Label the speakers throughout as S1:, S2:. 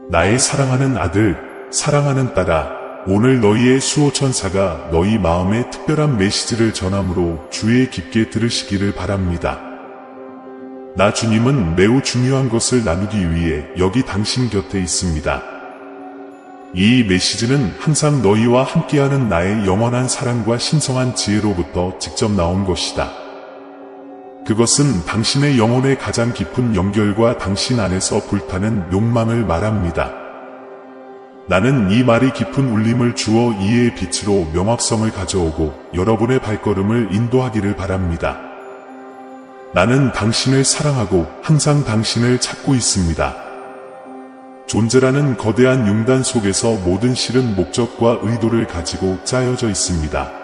S1: 나의 사랑하는 아들, 사랑하는 딸아, 오늘 너희의 수호천사가 너희 마음에 특별한 메시지를 전함으로 주의 깊게 들으시기를 바랍니다. 나 주님은 매우 중요한 것을 나누기 위해 여기 당신 곁에 있습니다. 이 메시지는 항상 너희와 함께하는 나의 영원한 사랑과 신성한 지혜로부터 직접 나온 것이다. 그것은 당신의 영혼의 가장 깊은 연결과 당신 안에서 불타는 욕망을 말합니다. 나는 이 말이 깊은 울림을 주어 이해의 빛으로 명확성을 가져오고 여러분의 발걸음을 인도하기를 바랍니다. 나는 당신을 사랑하고 항상 당신을 찾고 있습니다. 존재라는 거대한 융단 속에서 모든 실은 목적과 의도를 가지고 짜여져 있습니다.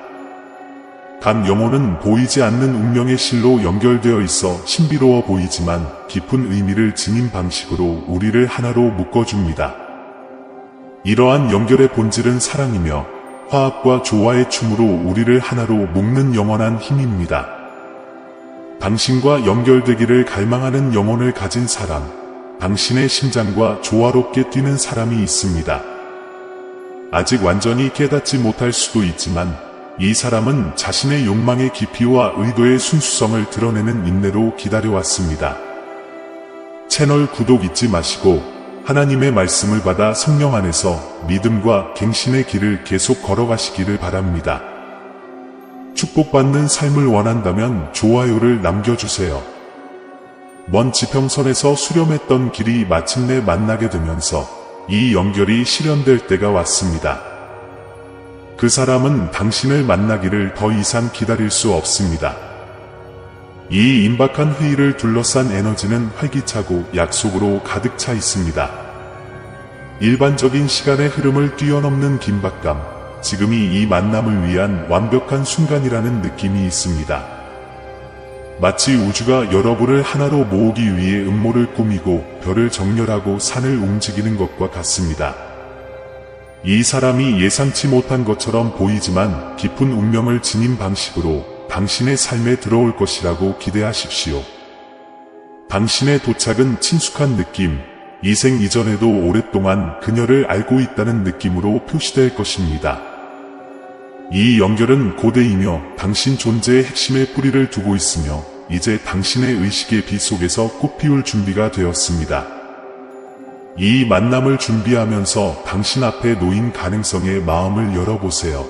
S1: 각 영혼은 보이지 않는 운명의 실로 연결되어 있어 신비로워 보이지만 깊은 의미를 지닌 방식으로 우리를 하나로 묶어줍니다. 이러한 연결의 본질은 사랑이며 화합과 조화의 춤으로 우리를 하나로 묶는 영원한 힘입니다. 당신과 연결되기를 갈망하는 영혼을 가진 사람, 당신의 심장과 조화롭게 뛰는 사람이 있습니다. 아직 완전히 깨닫지 못할 수도 있지만 이 사람은 자신의 욕망의 깊이와 의도의 순수성을 드러내는 인내로 기다려왔습니다. 채널 구독 잊지 마시고 하나님의 말씀을 받아 성령 안에서 믿음과 갱신의 길을 계속 걸어가시기를 바랍니다. 축복받는 삶을 원한다면 좋아요를 남겨주세요. 먼 지평선에서 수렴했던 길이 마침내 만나게 되면서 이 연결이 실현될 때가 왔습니다. 그 사람은 당신을 만나기를 더 이상 기다릴 수 없습니다. 이 임박한 회의를 둘러싼 에너지는 활기차고 약속으로 가득 차 있습니다. 일반적인 시간의 흐름을 뛰어넘는 긴박감, 지금이 이 만남을 위한 완벽한 순간이라는 느낌이 있습니다. 마치 우주가 여러분을 하나로 모으기 위해 음모를 꾸미고 별을 정렬하고 산을 움직이는 것과 같습니다. 이 사람이 예상치 못한 것처럼 보이지만 깊은 운명을 지닌 방식으로 당신의 삶에 들어올 것이라고 기대하십시오. 당신의 도착은 친숙한 느낌, 이생 이전에도 오랫동안 그녀를 알고 있다는 느낌으로 표시될 것입니다. 이 연결은 고대이며 당신 존재의 핵심에 뿌리를 두고 있으며 이제 당신의 의식의 빛 속에서 꽃피울 준비가 되었습니다. 이 만남을 준비하면서 당신 앞에 놓인 가능성에 마음을 열어보세요.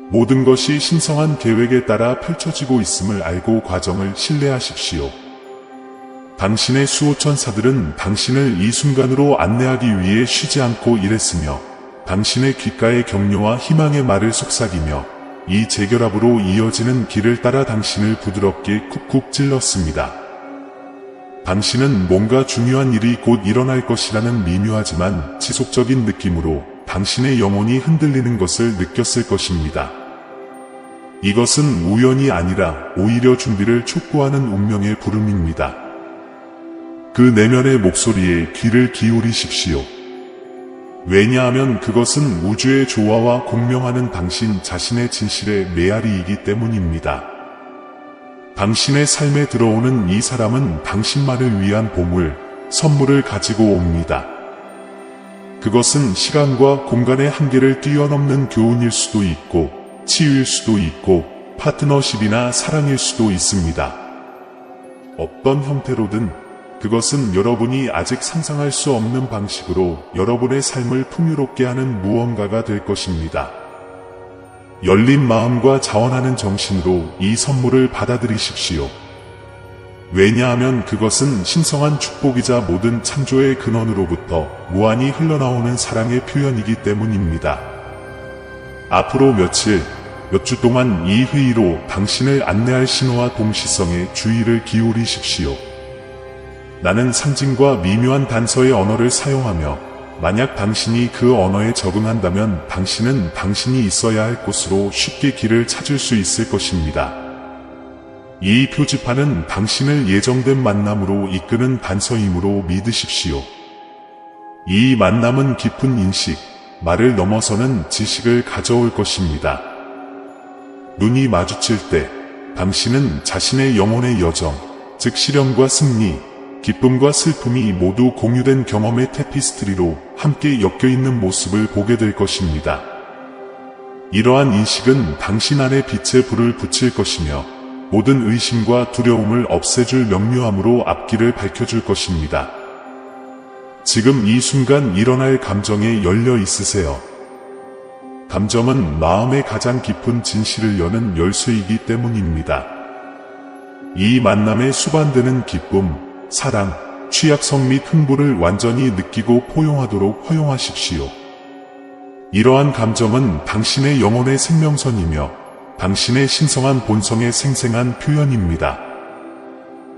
S1: 모든 것이 신성한 계획에 따라 펼쳐지고 있음을 알고 과정을 신뢰하십시오. 당신의 수호천사들은 당신을 이 순간으로 안내하기 위해 쉬지 않고 일했으며 당신의 귓가에 격려와 희망의 말을 속삭이며 이 재결합으로 이어지는 길을 따라 당신을 부드럽게 쿡쿡 찔렀습니다. 당신은 뭔가 중요한 일이 곧 일어날 것이라는 미묘하지만 지속적인 느낌으로 당신의 영혼이 흔들리는 것을 느꼈을 것입니다. 이것은 우연이 아니라 오히려 준비를 촉구하는 운명의 부름입니다. 그 내면의 목소리에 귀를 기울이십시오. 왜냐하면 그것은 우주의 조화와 공명하는 당신 자신의 진실의 메아리이기 때문입니다. 당신의 삶에 들어오는 이 사람은 당신만을 위한 보물, 선물을 가지고 옵니다. 그것은 시간과 공간의 한계를 뛰어넘는 교훈일 수도 있고, 치유일 수도 있고, 파트너십이나 사랑일 수도 있습니다. 어떤 형태로든 그것은 여러분이 아직 상상할 수 없는 방식으로 여러분의 삶을 풍요롭게 하는 무언가가 될 것입니다. 열린 마음과 자원하는 정신으로 이 선물을 받아들이십시오. 왜냐하면 그것은 신성한 축복이자 모든 창조의 근원으로부터 무한히 흘러나오는 사랑의 표현이기 때문입니다. 앞으로 며칠, 몇 주 동안 이 회의로 당신을 안내할 신호와 동시성에 주의를 기울이십시오. 나는 상징과 미묘한 단서의 언어를 사용하며 만약 당신이 그 언어에 적응한다면 당신은 당신이 있어야 할 곳으로 쉽게 길을 찾을 수 있을 것입니다. 이 표지판은 당신을 예정된 만남으로 이끄는 단서이므로 믿으십시오. 이 만남은 깊은 인식, 말을 넘어서는 지식을 가져올 것입니다. 눈이 마주칠 때 당신은 자신의 영혼의 여정, 즉 실현과 승리, 기쁨과 슬픔이 모두 공유된 경험의 테피스트리로 함께 엮여있는 모습을 보게 될 것입니다. 이러한 인식은 당신 안에 빛의 불을 붙일 것이며 모든 의심과 두려움을 없애줄 명료함으로 앞길을 밝혀줄 것입니다. 지금 이 순간 일어날 감정에 열려 있으세요. 감정은 마음의 가장 깊은 진실을 여는 열쇠이기 때문입니다. 이 만남에 수반되는 기쁨, 사랑, 취약성 및 흥분을 완전히 느끼고 포용하도록 허용하십시오. 이러한 감정은 당신의 영혼의 생명선이며 당신의 신성한 본성의 생생한 표현입니다.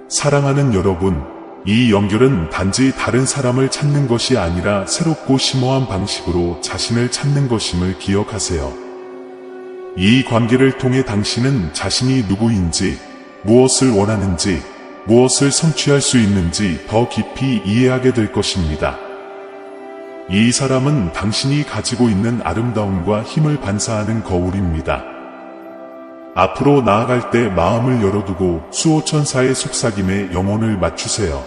S1: 사랑하는 여러분, 이 연결은 단지 다른 사람을 찾는 것이 아니라 새롭고 심오한 방식으로 자신을 찾는 것임을 기억하세요. 이 관계를 통해 당신은 자신이 누구인지, 무엇을 원하는지, 무엇을 성취할 수 있는지 더 깊이 이해하게 될 것입니다. 이 사람은 당신이 가지고 있는 아름다움과 힘을 반사하는 거울입니다. 앞으로 나아갈 때 마음을 열어두고 수호천사의 속삭임에 영혼을 맞추세요.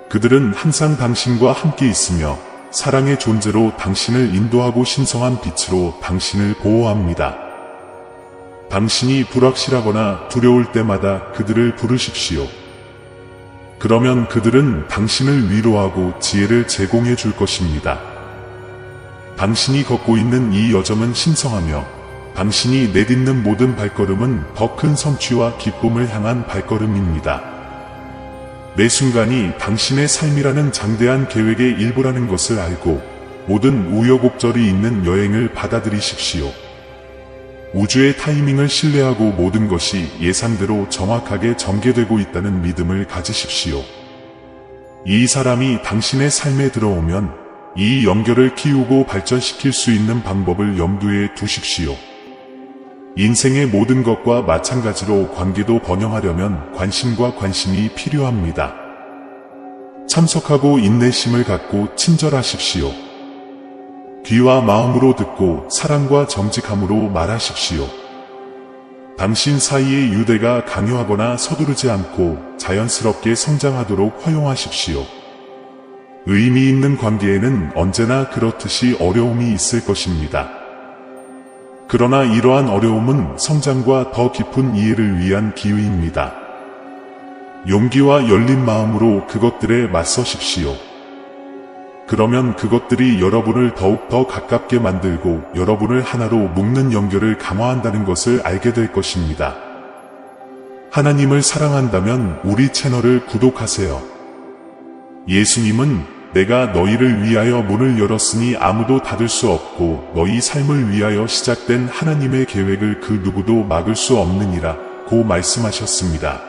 S1: 그들은 항상 당신과 함께 있으며 사랑의 존재로 당신을 인도하고 신성한 빛으로 당신을 보호합니다. 당신이 불확실하거나 두려울 때마다 그들을 부르십시오. 그러면 그들은 당신을 위로하고 지혜를 제공해 줄 것입니다. 당신이 걷고 있는 이 여정은 신성하며 당신이 내딛는 모든 발걸음은 더 큰 성취와 기쁨을 향한 발걸음입니다. 매 순간이 당신의 삶이라는 장대한 계획의 일부라는 것을 알고 모든 우여곡절이 있는 여행을 받아들이십시오. 우주의 타이밍을 신뢰하고 모든 것이 예상대로 정확하게 전개되고 있다는 믿음을 가지십시오. 이 사람이 당신의 삶에 들어오면 이 연결을 키우고 발전시킬 수 있는 방법을 염두에 두십시오. 인생의 모든 것과 마찬가지로 관계도 번영하려면 관심과 관심이 필요합니다. 참석하고 인내심을 갖고 친절하십시오. 귀와 마음으로 듣고 사랑과 정직함으로 말하십시오. 당신 사이의 유대가 강요하거나 서두르지 않고 자연스럽게 성장하도록 허용하십시오. 의미 있는 관계에는 언제나 그렇듯이 어려움이 있을 것입니다. 그러나 이러한 어려움은 성장과 더 깊은 이해를 위한 기회입니다. 용기와 열린 마음으로 그것들에 맞서십시오. 그러면 그것들이 여러분을 더욱 더 가깝게 만들고 여러분을 하나로 묶는 연결을 강화한다는 것을 알게 될 것입니다. 하나님을 사랑한다면 우리 채널을 구독하세요. 예수님은 내가 너희를 위하여 문을 열었으니 아무도 닫을 수 없고 너희 삶을 위하여 시작된 하나님의 계획을 그 누구도 막을 수 없느니라 고 말씀하셨습니다.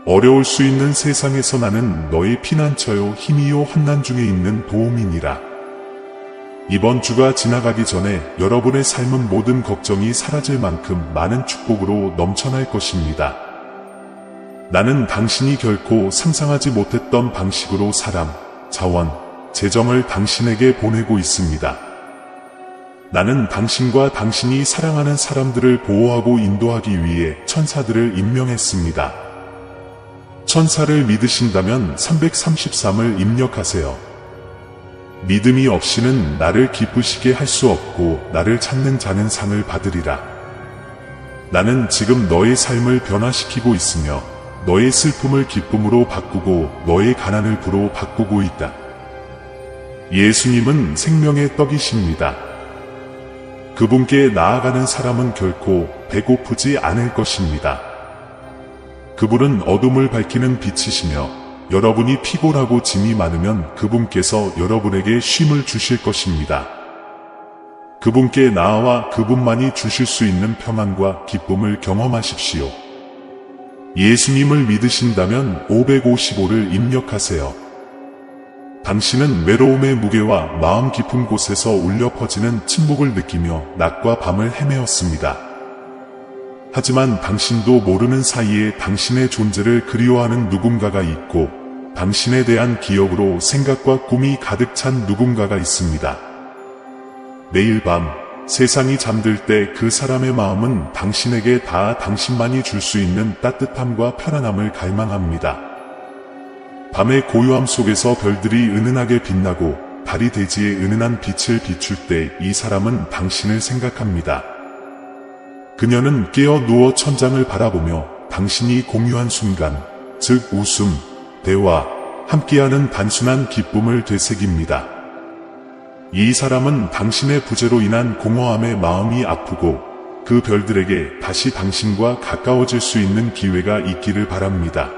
S1: 어려울 수 있는 세상에서 나는 너의 피난처요 힘이요 환난 중에 있는 도움이니라. 이번 주가 지나가기 전에 여러분의 삶은 모든 걱정이 사라질 만큼 많은 축복으로 넘쳐날 것입니다. 나는 당신이 결코 상상하지 못했던 방식으로 사람, 자원, 재정을 당신에게 보내고 있습니다. 나는 당신과 당신이 사랑하는 사람들을 보호하고 인도하기 위해 천사들을 임명했습니다. 천사를 믿으신다면 333을 입력하세요. 믿음이 없이는 나를 기쁘시게 할 수 없고 나를 찾는 자는 상을 받으리라. 나는 지금 너의 삶을 변화시키고 있으며 너의 슬픔을 기쁨으로 바꾸고 너의 가난을 부로 바꾸고 있다. 예수님은 생명의 떡이십니다. 그분께 나아가는 사람은 결코 배고프지 않을 것입니다. 그분은 어둠을 밝히는 빛이시며 여러분이 피곤하고 짐이 많으면 그분께서 여러분에게 쉼을 주실 것입니다. 그분께 나아와 그분만이 주실 수 있는 평안과 기쁨을 경험하십시오. 예수님을 믿으신다면 555를 입력하세요. 당신은 외로움의 무게와 마음 깊은 곳에서 울려 퍼지는 침묵을 느끼며 낮과 밤을 헤매었습니다. 하지만 당신도 모르는 사이에 당신의 존재를 그리워하는 누군가가 있고 당신에 대한 기억으로 생각과 꿈이 가득 찬 누군가가 있습니다. 매일 밤 세상이 잠들 때 그 사람의 마음은 당신에게 다 당신만이 줄 수 있는 따뜻함과 편안함을 갈망합니다. 밤의 고요함 속에서 별들이 은은하게 빛나고 달이 대지에 은은한 빛을 비출 때 이 사람은 당신을 생각합니다. 그녀는 깨어 누워 천장을 바라보며 당신이 공유한 순간, 즉 웃음, 대화, 함께하는 단순한 기쁨을 되새깁니다. 이 사람은 당신의 부재로 인한 공허함에 마음이 아프고 그 별들에게 다시 당신과 가까워질 수 있는 기회가 있기를 바랍니다.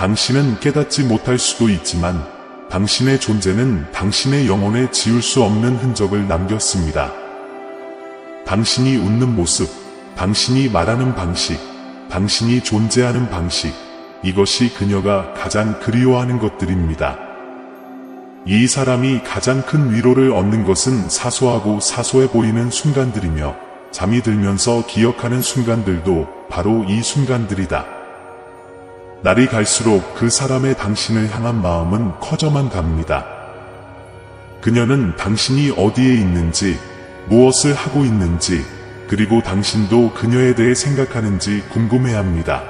S1: 당신은 깨닫지 못할 수도 있지만 당신의 존재는 당신의 영혼에 지울 수 없는 흔적을 남겼습니다. 당신이 웃는 모습, 당신이 말하는 방식, 당신이 존재하는 방식, 이것이 그녀가 가장 그리워하는 것들입니다. 이 사람이 가장 큰 위로를 얻는 것은 사소하고 사소해 보이는 순간들이며 잠이 들면서 기억하는 순간들도 바로 이 순간들이다. 날이 갈수록 그 사람의 당신을 향한 마음은 커져만 갑니다. 그녀는 당신이 어디에 있는지, 무엇을 하고 있는지, 그리고 당신도 그녀에 대해 생각하는지 궁금해합니다.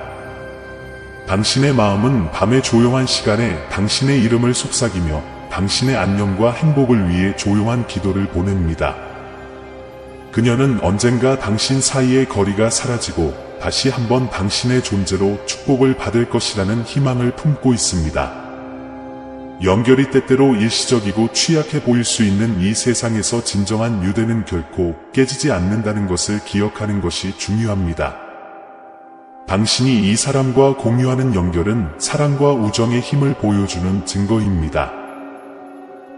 S1: 당신의 마음은 밤의 조용한 시간에 당신의 이름을 속삭이며 당신의 안녕과 행복을 위해 조용한 기도를 보냅니다. 그녀는 언젠가 당신 사이의 거리가 사라지고 다시 한번 당신의 존재로 축복을 받을 것이라는 희망을 품고 있습니다. 연결이 때때로 일시적이고 취약해 보일 수 있는 이 세상에서 진정한 유대는 결코 깨지지 않는다는 것을 기억하는 것이 중요합니다. 당신이 이 사람과 공유하는 연결은 사랑과 우정의 힘을 보여주는 증거입니다.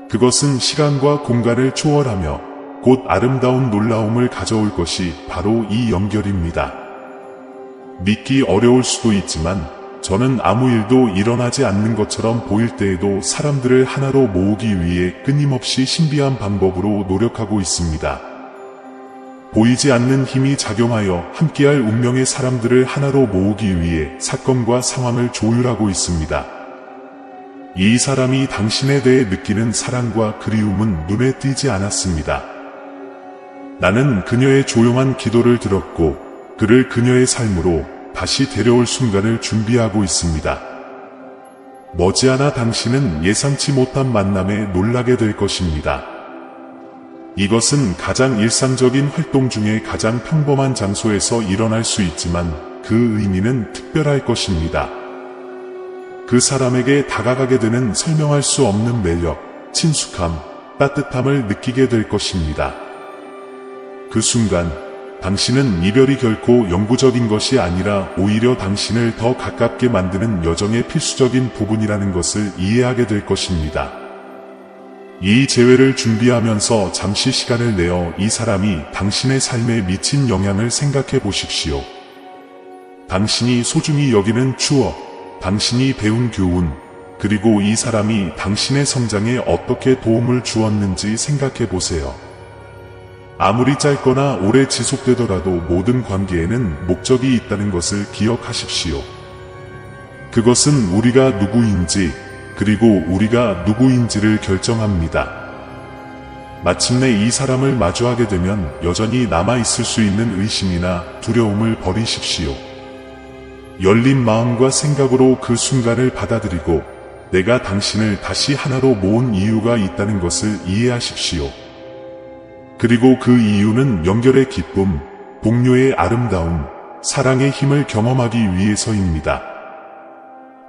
S1: 그것은 시간과 공간을 초월하며 곧 아름다운 놀라움을 가져올 것이 바로 이 연결입니다. 믿기 어려울 수도 있지만 저는 아무 일도 일어나지 않는 것처럼 보일 때에도 사람들을 하나로 모으기 위해 끊임없이 신비한 방법으로 노력하고 있습니다. 보이지 않는 힘이 작용하여 함께할 운명의 사람들을 하나로 모으기 위해 사건과 상황을 조율하고 있습니다. 이 사람이 당신에 대해 느끼는 사랑과 그리움은 눈에 띄지 않았습니다. 나는 그녀의 조용한 기도를 들었고 그를 그녀의 삶으로 다시 데려올 순간을 준비하고 있습니다. 머지않아 당신은 예상치 못한 만남에 놀라게 될 것입니다. 이것은 가장 일상적인 활동 중에 가장 평범한 장소에서 일어날 수 있지만 그 의미는 특별할 것입니다. 그 사람에게 다가가게 되는 설명할 수 없는 매력, 친숙함, 따뜻함을 느끼게 될 것입니다. 그 순간 당신은 이별이 결코 영구적인 것이 아니라 오히려 당신을 더 가깝게 만드는 여정의 필수적인 부분이라는 것을 이해하게 될 것입니다. 이 재회를 준비하면서 잠시 시간을 내어 이 사람이 당신의 삶에 미친 영향을 생각해 보십시오. 당신이 소중히 여기는 추억, 당신이 배운 교훈, 그리고 이 사람이 당신의 성장에 어떻게 도움을 주었는지 생각해 보세요. 아무리 짧거나 오래 지속되더라도 모든 관계에는 목적이 있다는 것을 기억하십시오. 그것은 우리가 누구인지, 그리고 우리가 누구인지를 결정합니다. 마침내 이 사람을 마주하게 되면 여전히 남아있을 수 있는 의심이나 두려움을 버리십시오. 열린 마음과 생각으로 그 순간을 받아들이고 내가 당신을 다시 하나로 모은 이유가 있다는 것을 이해하십시오. 그리고 그 이유는 연결의 기쁨, 복료의 아름다움, 사랑의 힘을 경험하기 위해서입니다.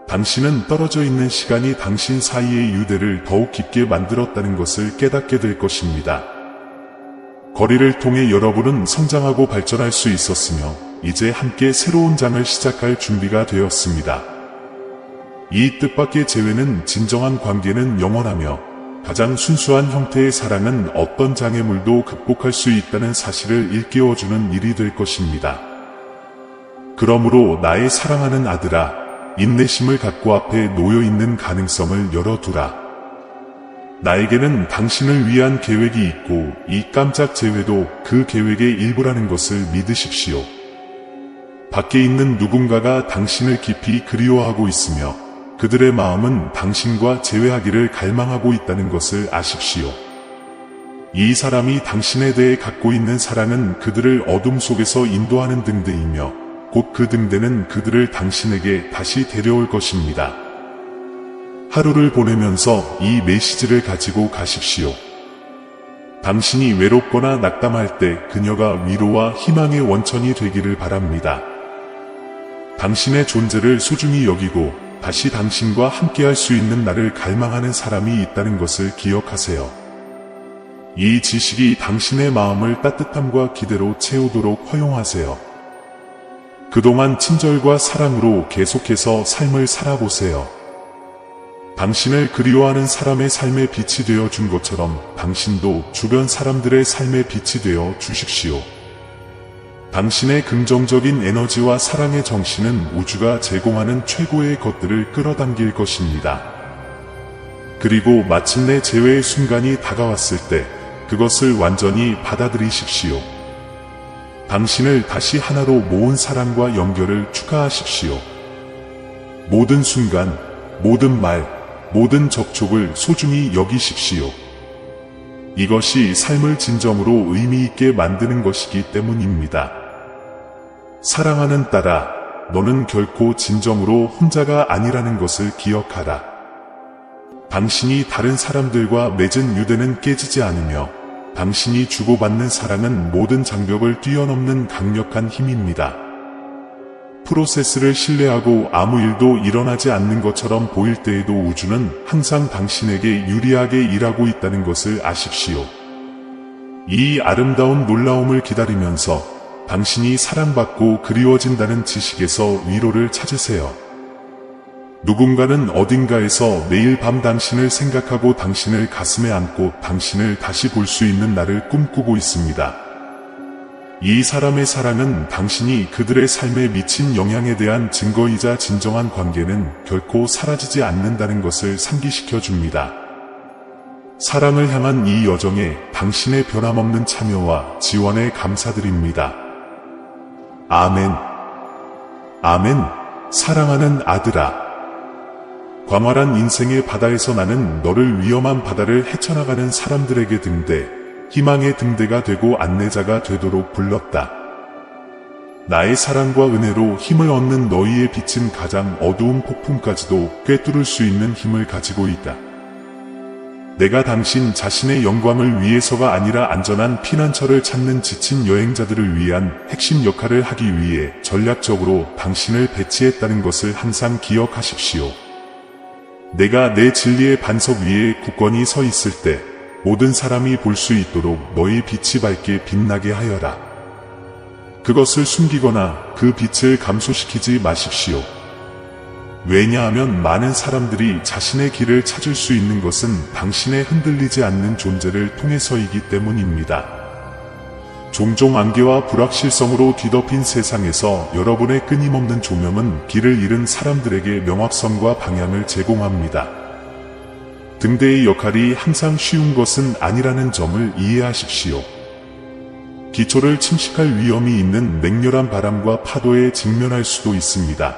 S1: 당신은 떨어져 있는 시간이 당신 사이의 유대를 더욱 깊게 만들었다는 것을 깨닫게 될 것입니다. 거리를 통해 여러분은 성장하고 발전할 수 있었으며 이제 함께 새로운 장을 시작할 준비가 되었습니다. 이 뜻밖의 재회는 진정한 관계는 영원하며 가장 순수한 형태의 사랑은 어떤 장애물도 극복할 수 있다는 사실을 일깨워주는 일이 될 것입니다. 그러므로 나의 사랑하는 아들아, 인내심을 갖고 앞에 놓여있는 가능성을 열어두라. 나에게는 당신을 위한 계획이 있고 이 깜짝 재회도 그 계획의 일부라는 것을 믿으십시오. 밖에 있는 누군가가 당신을 깊이 그리워하고 있으며 그들의 마음은 당신과 재회하기를 갈망하고 있다는 것을 아십시오. 이 사람이 당신에 대해 갖고 있는 사랑은 그들을 어둠 속에서 인도하는 등대이며 곧 그 등대는 그들을 당신에게 다시 데려올 것입니다. 하루를 보내면서 이 메시지를 가지고 가십시오. 당신이 외롭거나 낙담할 때 그녀가 위로와 희망의 원천이 되기를 바랍니다. 당신의 존재를 소중히 여기고 다시 당신과 함께할 수 있는 날을 갈망하는 사람이 있다는 것을 기억하세요. 이 지식이 당신의 마음을 따뜻함과 기대로 채우도록 허용하세요. 그동안 친절과 사랑으로 계속해서 삶을 살아보세요. 당신을 그리워하는 사람의 삶에 빛이 되어 준 것처럼 당신도 주변 사람들의 삶에 빛이 되어 주십시오. 당신의 긍정적인 에너지와 사랑의 정신은 우주가 제공하는 최고의 것들을 끌어당길 것입니다. 그리고 마침내 재회의 순간이 다가왔을 때 그것을 완전히 받아들이십시오. 당신을 다시 하나로 모은 사랑과 연결을 축하하십시오. 모든 순간, 모든 말, 모든 접촉을 소중히 여기십시오. 이것이 삶을 진정으로 의미 있게 만드는 것이기 때문입니다. 사랑하는 딸아, 너는 결코 진정으로 혼자가 아니라는 것을 기억하라. 당신이 다른 사람들과 맺은 유대는 깨지지 않으며 당신이 주고받는 사랑은 모든 장벽을 뛰어넘는 강력한 힘입니다. 프로세스를 신뢰하고 아무 일도 일어나지 않는 것처럼 보일 때에도 우주는 항상 당신에게 유리하게 일하고 있다는 것을 아십시오. 이 아름다운 놀라움을 기다리면서 당신이 사랑받고 그리워진다는 지식에서 위로를 찾으세요. 누군가는 어딘가에서 매일 밤 당신을 생각하고 당신을 가슴에 안고 당신을 다시 볼 수 있는 날을 꿈꾸고 있습니다. 이 사람의 사랑은 당신이 그들의 삶에 미친 영향에 대한 증거이자 진정한 관계는 결코 사라지지 않는다는 것을 상기시켜 줍니다. 사랑을 향한 이 여정에 당신의 변함없는 참여와 지원에 감사드립니다. 아멘. 아멘. 사랑하는 아들아. 광활한 인생의 바다에서 나는 너를 위험한 바다를 헤쳐나가는 사람들에게 등대, 희망의 등대가 되고 안내자가 되도록 불렀다. 나의 사랑과 은혜로 힘을 얻는 너희의 빛은 가장 어두운 폭풍까지도 꿰뚫을 수 있는 힘을 가지고 있다. 내가 당신 자신의 영광을 위해서가 아니라 안전한 피난처를 찾는 지친 여행자들을 위한 핵심 역할을 하기 위해 전략적으로 당신을 배치했다는 것을 항상 기억하십시오. 내가 내 진리의 반석 위에 굳건히 서 있을 때 모든 사람이 볼 수 있도록 너의 빛이 밝게 빛나게 하여라. 그것을 숨기거나 그 빛을 감소시키지 마십시오. 왜냐하면 많은 사람들이 자신의 길을 찾을 수 있는 것은 당신의 흔들리지 않는 존재를 통해서이기 때문입니다. 종종 안개와 불확실성으로 뒤덮인 세상에서 여러분의 끊임없는 조명은 길을 잃은 사람들에게 명확성과 방향을 제공합니다. 등대의 역할이 항상 쉬운 것은 아니라는 점을 이해하십시오. 기초를 침식할 위험이 있는 맹렬한 바람과 파도에 직면할 수도 있습니다.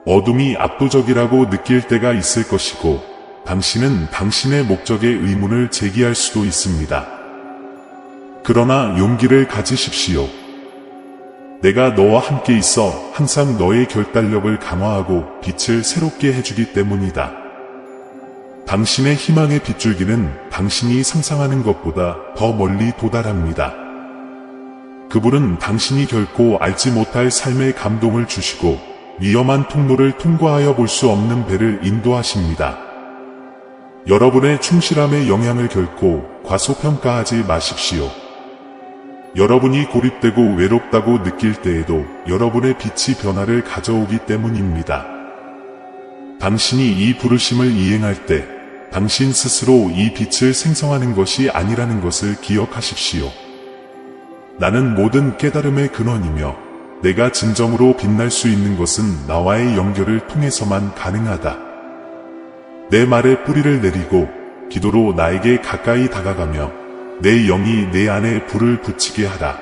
S1: 어둠이 압도적이라고 느낄 때가 있을 것이고 당신은 당신의 목적의 의문을 제기할 수도 있습니다. 그러나 용기를 가지십시오. 내가 너와 함께 있어 항상 너의 결단력을 강화하고 빛을 새롭게 해주기 때문이다. 당신의 희망의 빗줄기는 당신이 상상하는 것보다 더 멀리 도달합니다. 그분은 당신이 결코 알지 못할 삶의 감동을 주시고 위험한 통로를 통과하여 볼 수 없는 배를 인도하십니다. 여러분의 충실함의 영향을 결코 과소평가하지 마십시오. 여러분이 고립되고 외롭다고 느낄 때에도 여러분의 빛이 변화를 가져오기 때문입니다. 당신이 이 부르심을 이행할 때 당신 스스로 이 빛을 생성하는 것이 아니라는 것을 기억하십시오. 나는 모든 깨달음의 근원이며 내가 진정으로 빛날 수 있는 것은 나와의 연결을 통해서만 가능하다. 내 말에 뿌리를 내리고 기도로 나에게 가까이 다가가며 내 영이 내 안에 불을 붙이게 하라.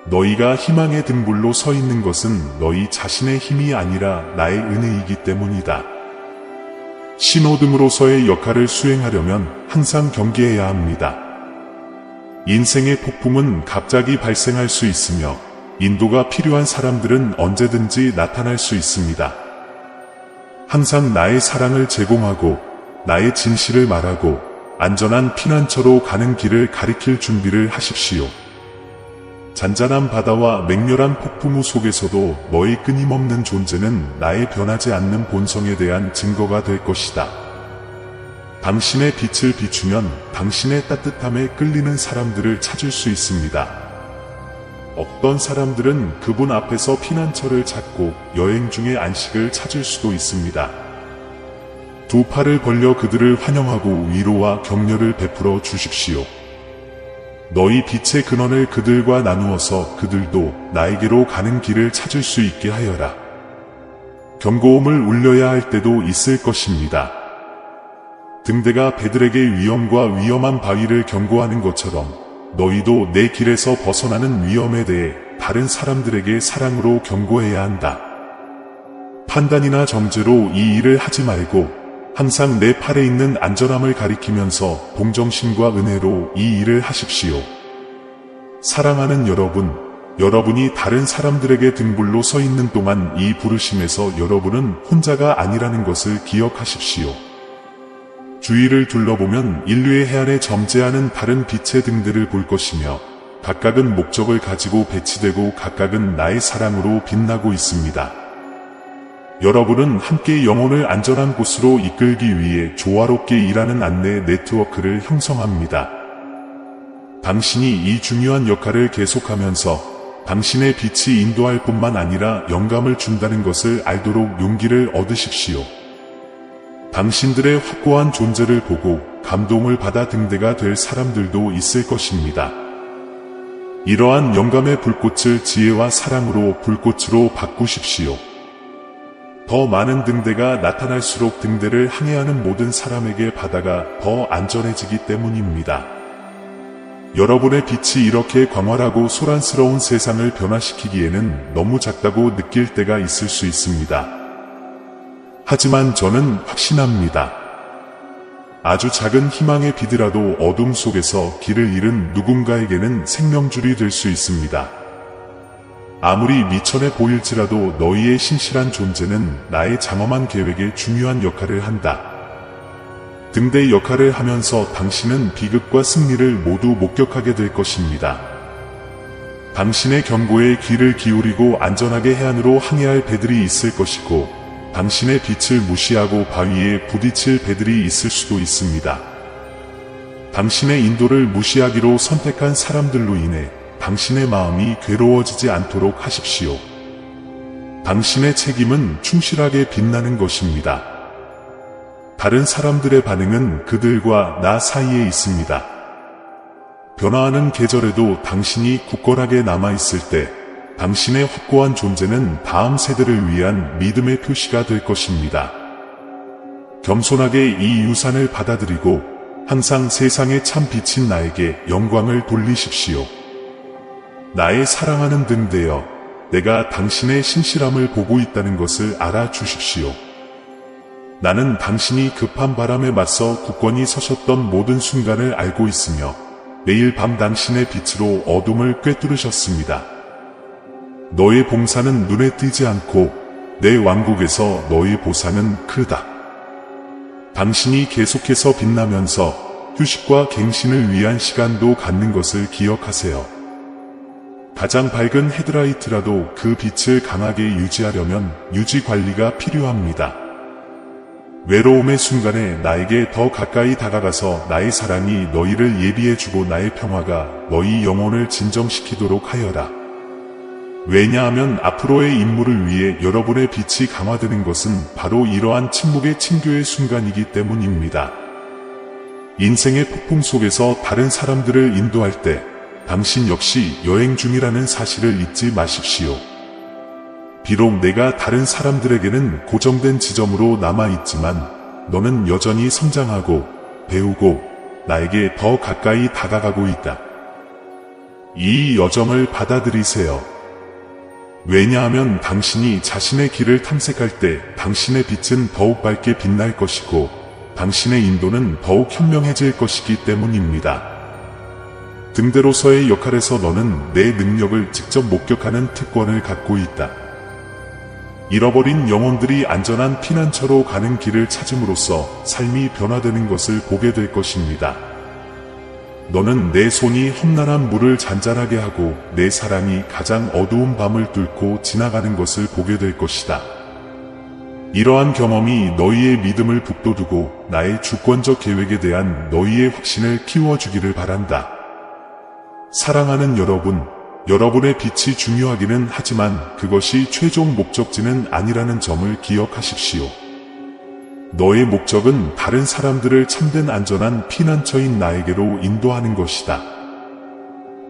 S1: 너희가 희망의 등불로 서 있는 것은 너희 자신의 힘이 아니라 나의 은혜이기 때문이다. 신호등으로서의 역할을 수행하려면 항상 경계해야 합니다. 인생의 폭풍은 갑자기 발생할 수 있으며 인도가 필요한 사람들은 언제든지 나타날 수 있습니다. 항상 나의 사랑을 제공하고 나의 진실을 말하고 안전한 피난처로 가는 길을 가리킬 준비를 하십시오. 잔잔한 바다와 맹렬한 폭풍우 속에서도 너의 끊임없는 존재는 나의 변하지 않는 본성에 대한 증거가 될 것이다. 당신의 빛을 비추면 당신의 따뜻함에 끌리는 사람들을 찾을 수 있습니다. 어떤 사람들은 그분 앞에서 피난처를 찾고 여행 중에 안식을 찾을 수도 있습니다. 두 팔을 벌려 그들을 환영하고 위로와 격려를 베풀어 주십시오. 너희 빛의 근원을 그들과 나누어서 그들도 나에게로 가는 길을 찾을 수 있게 하여라. 경고음을 울려야 할 때도 있을 것입니다. 등대가 배들에게 위험과 위험한 바위를 경고하는 것처럼 너희도 내 길에서 벗어나는 위험에 대해 다른 사람들에게 사랑으로 경고해야 한다. 판단이나 정죄로 이 일을 하지 말고 항상 내 팔에 있는 안전함을 가리키면서 동정심과 은혜로 이 일을 하십시오. 사랑하는 여러분, 여러분이 다른 사람들에게 등불로 서 있는 동안 이 부르심에서 여러분은 혼자가 아니라는 것을 기억하십시오. 주위를 둘러보면 인류의 해안에 점재하는 다른 빛의 등들을 볼 것이며 각각은 목적을 가지고 배치되고 각각은 나의 사랑으로 빛나고 있습니다. 여러분은 함께 영혼을 안전한 곳으로 이끌기 위해 조화롭게 일하는 안내 네트워크를 형성합니다. 당신이 이 중요한 역할을 계속하면서 당신의 빛이 인도할 뿐만 아니라 영감을 준다는 것을 알도록 용기를 얻으십시오. 당신들의 확고한 존재를 보고 감동을 받아 등대가 될 사람들도 있을 것입니다. 이러한 영감의 불꽃을 지혜와 사랑으로 불꽃으로 바꾸십시오. 더 많은 등대가 나타날수록 등대를 항해하는 모든 사람에게 바다가 더 안전해지기 때문입니다. 여러분의 빛이 이렇게 광활하고 소란스러운 세상을 변화시키기에는 너무 작다고 느낄 때가 있을 수 있습니다. 하지만 저는 확신합니다. 아주 작은 희망의 빛이라도 어둠 속에서 길을 잃은 누군가에게는 생명줄이 될 수 있습니다. 아무리 미천해 보일지라도 너희의 신실한 존재는 나의 장엄한 계획에 중요한 역할을 한다. 등대 역할을 하면서 당신은 비극과 승리를 모두 목격하게 될 것입니다. 당신의 경고에 귀를 기울이고 안전하게 해안으로 항해할 배들이 있을 것이고 당신의 빛을 무시하고 바위에 부딪힐 배들이 있을 수도 있습니다. 당신의 인도를 무시하기로 선택한 사람들로 인해 당신의 마음이 괴로워지지 않도록 하십시오. 당신의 책임은 충실하게 빛나는 것입니다. 다른 사람들의 반응은 그들과 나 사이에 있습니다. 변화하는 계절에도 당신이 굳건하게 남아있을 때 당신의 확고한 존재는 다음 세대를 위한 믿음의 표시가 될 것입니다. 겸손하게 이 유산을 받아들이고 항상 세상의 참 빛인 나에게 영광을 돌리십시오. 나의 사랑하는 등대여, 내가 당신의 신실함을 보고 있다는 것을 알아주십시오. 나는 당신이 급한 바람에 맞서 굳건히 서셨던 모든 순간을 알고 있으며 매일 밤 당신의 빛으로 어둠을 꿰뚫으셨습니다. 너의 봉사는 눈에 띄지 않고 내 왕국에서 너의 보상은 크다. 당신이 계속해서 빛나면서 휴식과 갱신을 위한 시간도 갖는 것을 기억하세요. 가장 밝은 헤드라이트라도 그 빛을 강하게 유지하려면 유지 관리가 필요합니다. 외로움의 순간에 나에게 더 가까이 다가가서 나의 사랑이 너희를 예비해주고 나의 평화가 너희 영혼을 진정시키도록 하여라. 왜냐하면 앞으로의 임무를 위해 여러분의 빛이 강화되는 것은 바로 이러한 침묵의 친교의 순간이기 때문입니다. 인생의 폭풍 속에서 다른 사람들을 인도할 때 당신 역시 여행 중이라는 사실을 잊지 마십시오. 비록 내가 다른 사람들에게는 고정된 지점으로 남아있지만 너는 여전히 성장하고 배우고 나에게 더 가까이 다가가고 있다. 이 여정을 받아들이세요. 왜냐하면 당신이 자신의 길을 탐색할 때 당신의 빛은 더욱 밝게 빛날 것이고 당신의 인도는 더욱 현명해질 것이기 때문입니다. 등대로서의 역할에서 너는 내 능력을 직접 목격하는 특권을 갖고 있다. 잃어버린 영혼들이 안전한 피난처로 가는 길을 찾음으로써 삶이 변화되는 것을 보게 될 것입니다. 너는 내 손이 험난한 물을 잔잔하게 하고 내 사랑이 가장 어두운 밤을 뚫고 지나가는 것을 보게 될 것이다. 이러한 경험이 너희의 믿음을 북돋우고 나의 주권적 계획에 대한 너희의 확신을 키워주기를 바란다. 사랑하는 여러분, 여러분의 빛이 중요하기는 하지만 그것이 최종 목적지는 아니라는 점을 기억하십시오. 너의 목적은 다른 사람들을 참된 안전한 피난처인 나에게로 인도하는 것이다.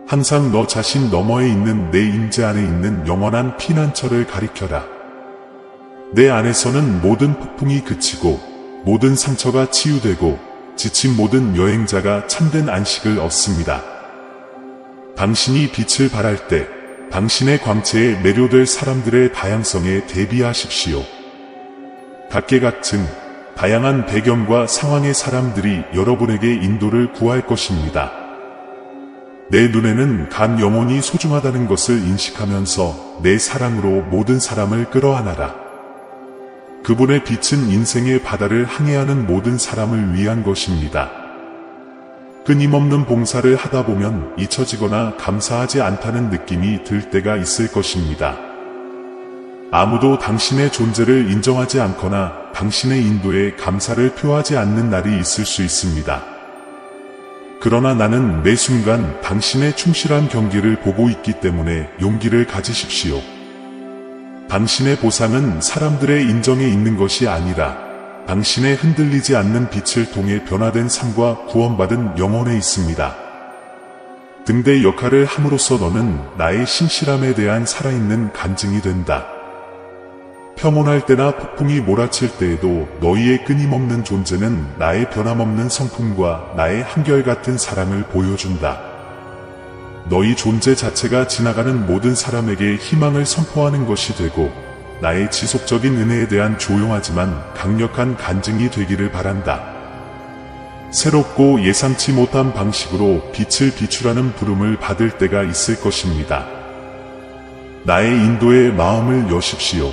S1: 항상 너 자신 너머에 있는 내 임재 안에 있는 영원한 피난처를 가리켜라. 내 안에서는 모든 폭풍이 그치고 모든 상처가 치유되고 지친 모든 여행자가 참된 안식을 얻습니다. 당신이 빛을 발할 때 당신의 광채에 매료될 사람들의 다양성에 대비하십시오. 각계각층, 다양한 배경과 상황의 사람들이 여러분에게 인도를 구할 것입니다. 내 눈에는 간 영혼이 소중하다는 것을 인식하면서 내 사랑으로 모든 사람을 끌어안아라. 그분의 빛은 인생의 바다를 항해하는 모든 사람을 위한 것입니다. 끊임없는 봉사를 하다 보면 잊혀지거나 감사하지 않다는 느낌이 들 때가 있을 것입니다. 아무도 당신의 존재를 인정하지 않거나 당신의 인도에 감사를 표하지 않는 날이 있을 수 있습니다. 그러나 나는 매 순간 당신의 충실한 경기를 보고 있기 때문에 용기를 가지십시오. 당신의 보상은 사람들의 인정에 있는 것이 아니라 당신의 흔들리지 않는 빛을 통해 변화된 삶과 구원받은 영혼에 있습니다. 등대 역할을 함으로써 너는 나의 신실함에 대한 살아있는 간증이 된다. 평온할 때나 폭풍이 몰아칠 때에도 너희의 끊임없는 존재는 나의 변함없는 성품과 나의 한결같은 사랑을 보여준다. 너희 존재 자체가 지나가는 모든 사람에게 희망을 선포하는 것이 되고 나의 지속적인 은혜에 대한 조용하지만 강력한 간증이 되기를 바란다. 새롭고 예상치 못한 방식으로 빛을 비추라는 부름을 받을 때가 있을 것입니다. 나의 인도에 마음을 여십시오.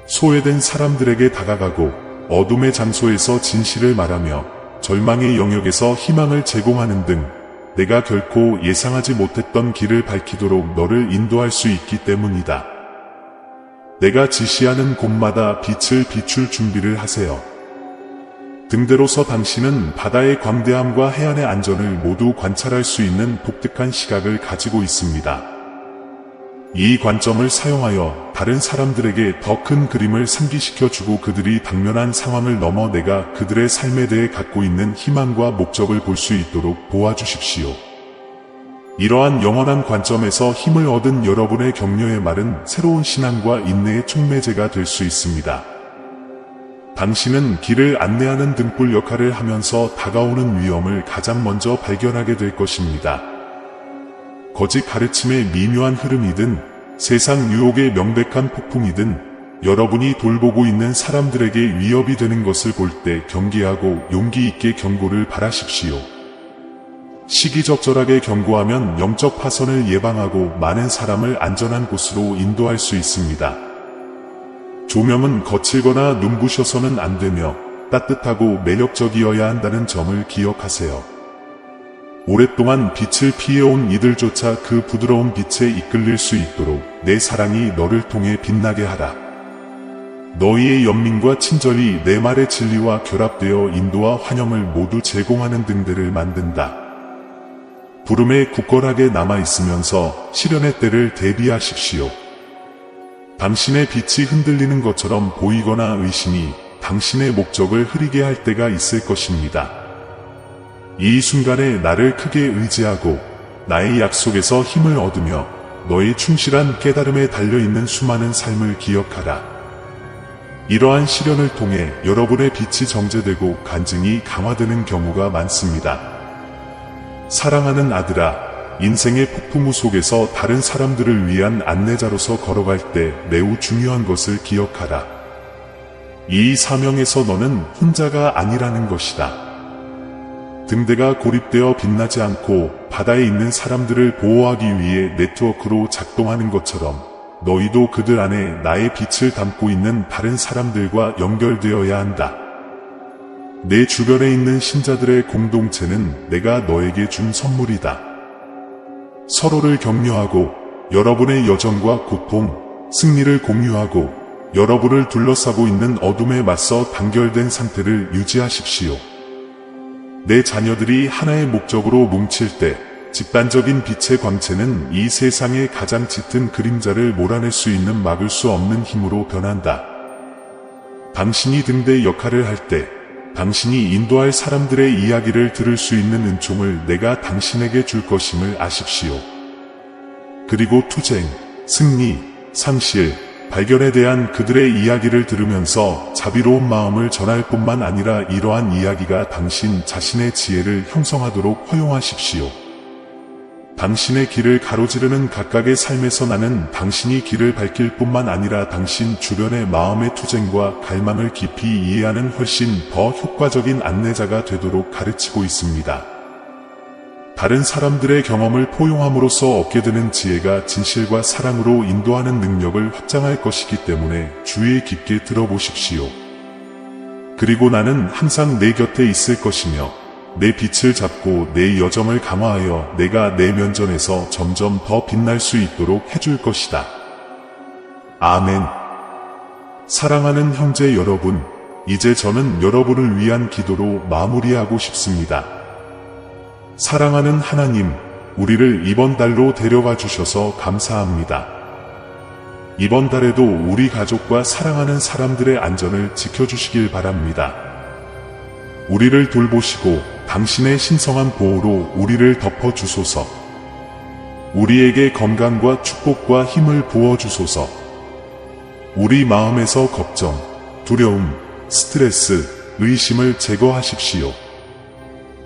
S1: 소외된 사람들에게 다가가고 어둠의 장소에서 진실을 말하며 절망의 영역에서 희망을 제공하는 등 내가 결코 예상하지 못했던 길을 밝히도록 너를 인도할 수 있기 때문이다. 내가 지시하는 곳마다 빛을 비출 준비를 하세요. 등대로서 당신은 바다의 광대함과 해안의 안전을 모두 관찰할 수 있는 독특한 시각을 가지고 있습니다. 이 관점을 사용하여 다른 사람들에게 더 큰 그림을 상기시켜주고 그들이 당면한 상황을 넘어 내가 그들의 삶에 대해 갖고 있는 희망과 목적을 볼 수 있도록 도와주십시오. 이러한 영원한 관점에서 힘을 얻은 여러분의 격려의 말은 새로운 신앙과 인내의 촉매제가 될 수 있습니다. 당신은 길을 안내하는 등불 역할을 하면서 다가오는 위험을 가장 먼저 발견하게 될 것입니다. 거짓 가르침의 미묘한 흐름이든 세상 유혹의 명백한 폭풍이든 여러분이 돌보고 있는 사람들에게 위협이 되는 것을 볼 때 경계하고 용기 있게 경고를 바라십시오. 시기적절하게 경고하면 영적 파선을 예방하고 많은 사람을 안전한 곳으로 인도할 수 있습니다. 조명은 거칠거나 눈부셔서는 안 되며 따뜻하고 매력적이어야 한다는 점을 기억하세요. 오랫동안 빛을 피해온 이들조차 그 부드러운 빛에 이끌릴 수 있도록 내 사랑이 너를 통해 빛나게 하라. 너희의 연민과 친절이 내 말의 진리와 결합되어 인도와 환영을 모두 제공하는 등대를 만든다. 부름에 굳건하게 남아있으면서 시련의 때를 대비하십시오. 당신의 빛이 흔들리는 것처럼 보이거나 의심이 당신의 목적을 흐리게 할 때가 있을 것입니다. 이 순간에 나를 크게 의지하고 나의 약속에서 힘을 얻으며 너의 충실한 깨달음에 달려있는 수많은 삶을 기억하라. 이러한 시련을 통해 여러분의 빛이 정제되고 간증이 강화되는 경우가 많습니다. 사랑하는 아들아, 인생의 폭풍우 속에서 다른 사람들을 위한 안내자로서 걸어갈 때 매우 중요한 것을 기억하라. 이 사명에서 너는 혼자가 아니라는 것이다. 등대가 고립되어 빛나지 않고 바다에 있는 사람들을 보호하기 위해 네트워크로 작동하는 것처럼 너희도 그들 안에 나의 빛을 담고 있는 다른 사람들과 연결되어야 한다. 내 주변에 있는 신자들의 공동체는 내가 너에게 준 선물이다. 서로를 격려하고 여러분의 여정과 고통, 승리를 공유하고 여러분을 둘러싸고 있는 어둠에 맞서 단결된 상태를 유지하십시오. 내 자녀들이 하나의 목적으로 뭉칠 때 집단적인 빛의 광채는 이 세상의 가장 짙은 그림자를 몰아낼 수 있는 막을 수 없는 힘으로 변한다. 당신이 등대 역할을 할 때 당신이 인도할 사람들의 이야기를 들을 수 있는 은총을 내가 당신에게 줄 것임을 아십시오. 그리고 투쟁, 승리, 상실, 발견에 대한 그들의 이야기를 들으면서 자비로운 마음을 전할 뿐만 아니라 이러한 이야기가 당신 자신의 지혜를 형성하도록 허용하십시오. 당신의 길을 가로지르는 각각의 삶에서 나는 당신이 길을 밝힐 뿐만 아니라 당신 주변의 마음의 투쟁과 갈망을 깊이 이해하는 훨씬 더 효과적인 안내자가 되도록 가르치고 있습니다. 다른 사람들의 경험을 포용함으로써 얻게 되는 지혜가 진실과 사랑으로 인도하는 능력을 확장할 것이기 때문에 주의 깊게 들어보십시오. 그리고 나는 항상 내 곁에 있을 것이며 내 빛을 잡고 내 여정을 강화하여 내가 내 면전에서 점점 더 빛날 수 있도록 해줄 것이다. 아멘. 사랑하는 형제 여러분, 이제 저는 여러분을 위한 기도로 마무리하고 싶습니다. 사랑하는 하나님, 우리를 이번 달로 데려가 주셔서 감사합니다. 이번 달에도 우리 가족과 사랑하는 사람들의 안전을 지켜주시길 바랍니다. 우리를 돌보시고 당신의 신성한 보호로 우리를 덮어주소서. 우리에게 건강과 축복과 힘을 부어주소서. 우리 마음에서 걱정, 두려움, 스트레스, 의심을 제거하십시오.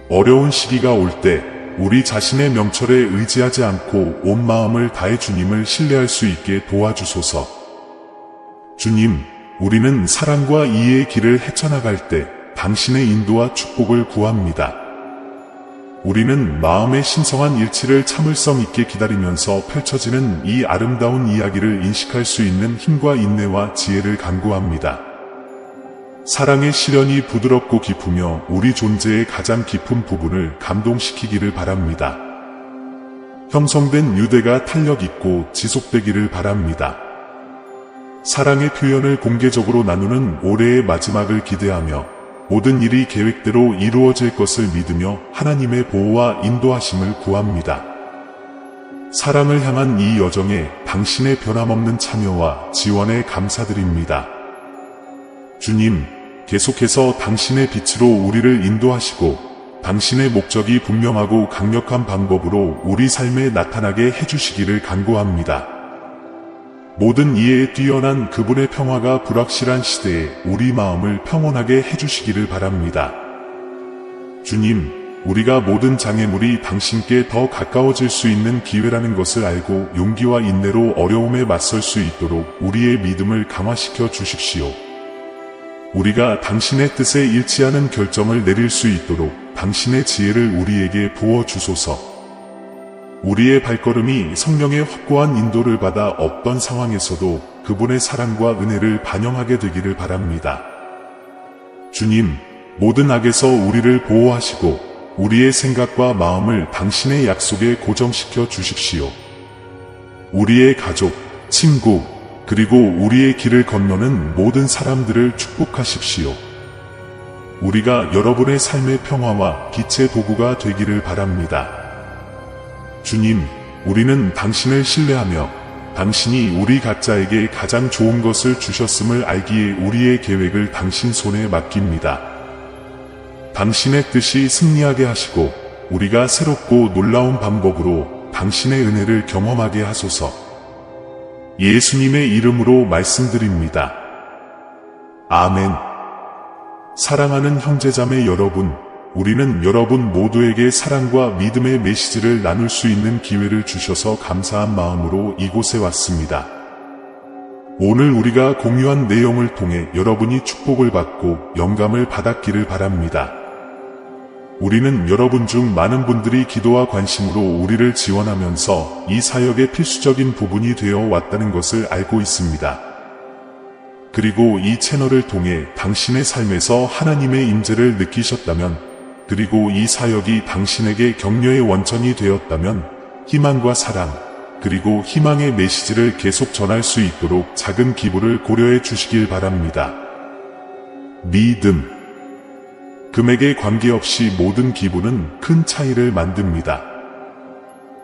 S1: 어려운 시기가 올 때 우리 자신의 명철에 의지하지 않고 온 마음을 다해 주님을 신뢰할 수 있게 도와주소서. 주님, 우리는 사랑과 이해의 길을 헤쳐나갈 때 당신의 인도와 축복을 구합니다. 우리는 마음의 신성한 일치를 참을성 있게 기다리면서 펼쳐지는 이 아름다운 이야기를 인식할 수 있는 힘과 인내와 지혜를 간구합니다. 사랑의 시련이 부드럽고 깊으며 우리 존재의 가장 깊은 부분을 감동시키기를 바랍니다. 형성된 유대가 탄력 있고 지속되기를 바랍니다. 사랑의 표현을 공개적으로 나누는 올해의 마지막을 기대하며 모든 일이 계획대로 이루어질 것을 믿으며 하나님의 보호와 인도하심을 구합니다. 사랑을 향한 이 여정에 당신의 변함없는 참여와 지원에 감사드립니다. 주님, 계속해서 당신의 빛으로 우리를 인도하시고 당신의 목적이 분명하고 강력한 방법으로 우리 삶에 나타나게 해주시기를 간구합니다. 모든 이해에 뛰어난 그분의 평화가 불확실한 시대에 우리 마음을 평온하게 해주시기를 바랍니다. 주님, 우리가 모든 장애물이 당신께 더 가까워질 수 있는 기회라는 것을 알고 용기와 인내로 어려움에 맞설 수 있도록 우리의 믿음을 강화시켜 주십시오. 우리가 당신의 뜻에 일치하는 결정을 내릴 수 있도록 당신의 지혜를 우리에게 부어 주소서. 우리의 발걸음이 성령의 확고한 인도를 받아 어떤 상황에서도 그분의 사랑과 은혜를 반영하게 되기를 바랍니다. 주님, 모든 악에서 우리를 보호하시고 우리의 생각과 마음을 당신의 약속에 고정시켜 주십시오. 우리의 가족, 친구, 그리고 우리의 길을 건너는 모든 사람들을 축복하십시오. 우리가 여러분의 삶의 평화와 빛의 도구가 되기를 바랍니다. 주님, 우리는 당신을 신뢰하며 당신이 우리 각자에게 가장 좋은 것을 주셨음을 알기에 우리의 계획을 당신 손에 맡깁니다. 당신의 뜻이 승리하게 하시고 우리가 새롭고 놀라운 방법으로 당신의 은혜를 경험하게 하소서. 예수님의 이름으로 말씀드립니다. 아멘. 사랑하는 형제자매 여러분, 우리는 여러분 모두에게 사랑과 믿음의 메시지를 나눌 수 있는 기회를 주셔서 감사한 마음으로 이곳에 왔습니다. 오늘 우리가 공유한 내용을 통해 여러분이 축복을 받고 영감을 받았기를 바랍니다. 우리는 여러분 중 많은 분들이 기도와 관심으로 우리를 지원하면서 이 사역의 필수적인 부분이 되어 왔다는 것을 알고 있습니다. 그리고 이 채널을 통해 당신의 삶에서 하나님의 임재를 느끼셨다면, 그리고 이 사역이 당신에게 격려의 원천이 되었다면, 희망과 사랑, 그리고 희망의 메시지를 계속 전할 수 있도록 작은 기부를 고려해 주시길 바랍니다. 믿음. 금액에 관계없이 모든 기부는 큰 차이를 만듭니다.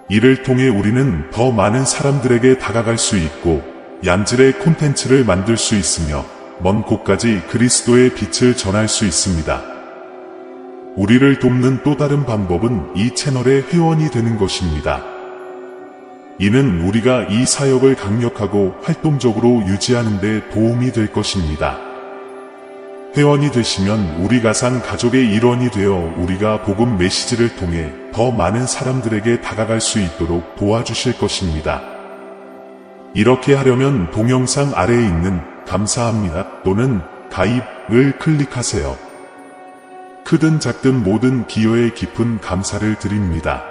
S1: 이를 통해 우리는 더 많은 사람들에게 다가갈 수 있고 양질의 콘텐츠를 만들 수 있으며 먼 곳까지 그리스도의 빛을 전할 수 있습니다. 우리를 돕는 또 다른 방법은 이 채널의 회원이 되는 것입니다. 이는 우리가 이 사역을 강력하고 활동적으로 유지하는 데 도움이 될 것입니다. 회원이 되시면 우리 가상 가족의 일원이 되어 우리가 복음 메시지를 통해 더 많은 사람들에게 다가갈 수 있도록 도와주실 것입니다. 이렇게 하려면 동영상 아래에 있는 감사합니다 또는 가입을 클릭하세요. 크든 작든 모든 기여에 깊은 감사를 드립니다.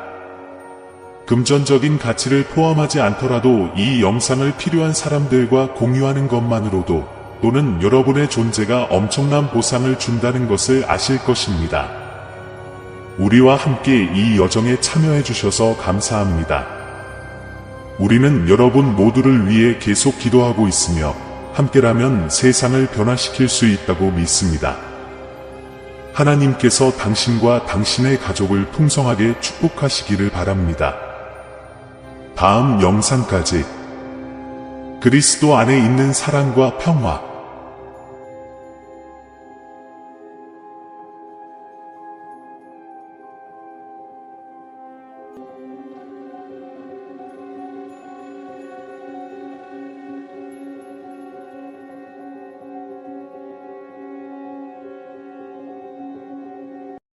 S1: 금전적인 가치를 포함하지 않더라도 이 영상을 필요한 사람들과 공유하는 것만으로도 또는 여러분의 존재가 엄청난 보상을 준다는 것을 아실 것입니다. 우리와 함께 이 여정에 참여해 주셔서 감사합니다. 우리는 여러분 모두를 위해 계속 기도하고 있으며 함께라면 세상을 변화시킬 수 있다고 믿습니다. 하나님께서 당신과 당신의 가족을 풍성하게 축복하시기를 바랍니다. 다음 영상까지 그리스도 안에 있는 사랑과 평화